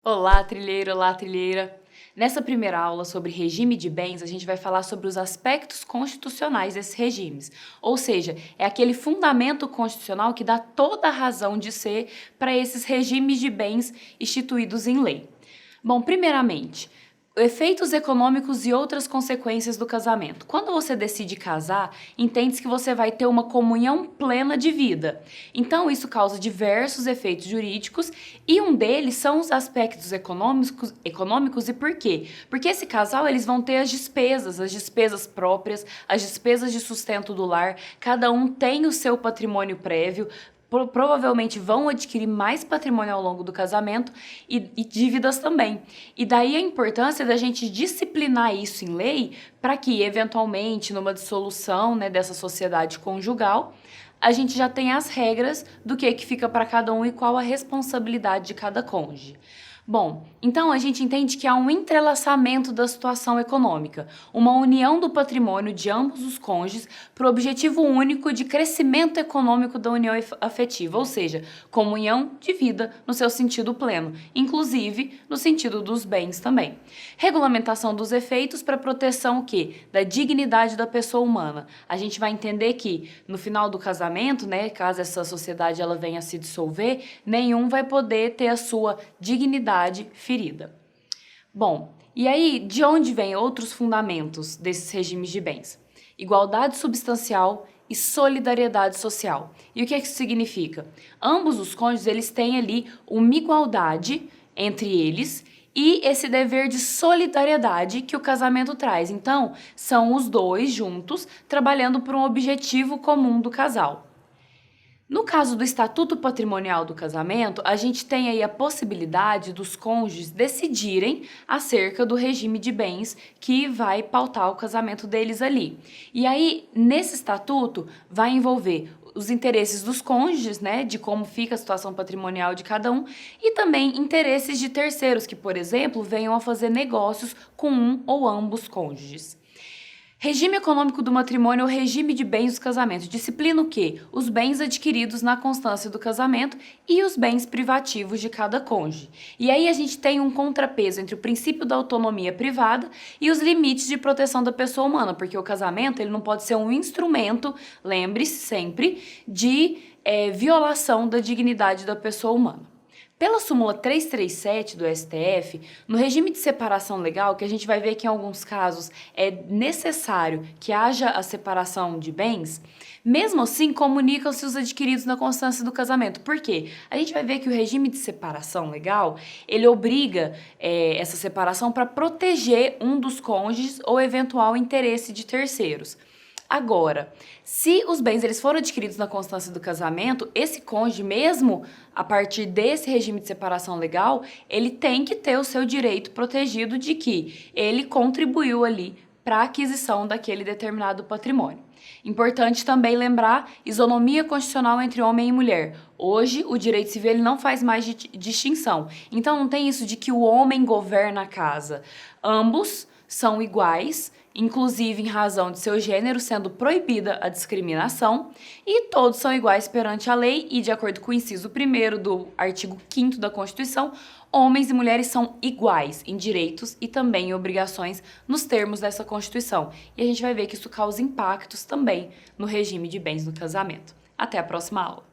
Olá, trilheiro, olá, trilheira! Nessa primeira aula sobre regime de bens, a gente vai falar sobre os aspectos constitucionais desses regimes. Ou seja, é aquele fundamento constitucional que dá toda a razão de ser para esses regimes de bens instituídos em lei. Bom, primeiramente, efeitos econômicos e outras consequências do casamento. Quando você decide casar, entende-se que você vai ter uma comunhão plena de vida. Então, isso causa diversos efeitos jurídicos e um deles são os aspectos econômicos e por quê? Porque esse casal, eles vão ter as despesas próprias, as despesas de sustento do lar, cada um tem o seu patrimônio prévio, provavelmente vão adquirir mais patrimônio ao longo do casamento e dívidas também. E daí a importância da gente disciplinar isso em lei para que, eventualmente, numa dissolução, dessa sociedade conjugal, a gente já tenha as regras do que fica para cada um e qual a responsabilidade de cada cônjuge. Bom, então a gente entende que há um entrelaçamento da situação econômica, uma união do patrimônio de ambos os cônjuges para o objetivo único de crescimento econômico da união afetiva, ou seja, comunhão de vida no seu sentido pleno, inclusive no sentido dos bens também. Regulamentação dos efeitos para proteção o quê? Da dignidade da pessoa humana. A gente vai entender que no final do casamento, caso essa sociedade ela venha a se dissolver, nenhum vai poder ter a sua dignidade ferida. Bom, e aí de onde vêm outros fundamentos desses regimes de bens? Igualdade substancial e solidariedade social. E o que isso significa? Ambos os cônjuges, eles têm ali uma igualdade entre eles e esse dever de solidariedade que o casamento traz. Então, são os dois juntos trabalhando por um objetivo comum do casal. No caso do Estatuto Patrimonial do Casamento, a gente tem aí a possibilidade dos cônjuges decidirem acerca do regime de bens que vai pautar o casamento deles ali. E aí, nesse estatuto, vai envolver os interesses dos cônjuges, de como fica a situação patrimonial de cada um, e também interesses de terceiros que, por exemplo, venham a fazer negócios com um ou ambos cônjuges. Regime econômico do matrimônio ou regime de bens dos casamentos. Disciplina o quê? Os bens adquiridos na constância do casamento e os bens privativos de cada cônjuge. E aí a gente tem um contrapeso entre o princípio da autonomia privada e os limites de proteção da pessoa humana, porque o casamento ele não pode ser um instrumento, lembre-se sempre, de violação da dignidade da pessoa humana. Pela súmula 337 do STF, no regime de separação legal, que a gente vai ver que em alguns casos é necessário que haja a separação de bens, mesmo assim comunicam-se os adquiridos na constância do casamento. Por quê? A gente vai ver que o regime de separação legal, ele obriga essa separação para proteger um dos cônjuges ou eventual interesse de terceiros. Agora, se os bens eles foram adquiridos na constância do casamento, esse cônjuge, mesmo a partir desse regime de separação legal, ele tem que ter o seu direito protegido de que ele contribuiu ali para a aquisição daquele determinado patrimônio. Importante também lembrar isonomia constitucional entre homem e mulher. Hoje, o direito civil ele não faz mais distinção. Então, não tem isso de que o homem governa a casa. Ambos são iguais, inclusive em razão de seu gênero, sendo proibida a discriminação, e todos são iguais perante a lei e, de acordo com o inciso 1º do artigo 5º da Constituição, homens e mulheres são iguais em direitos e também em obrigações nos termos dessa Constituição. E a gente vai ver que isso causa impactos também no regime de bens no casamento. Até a próxima aula!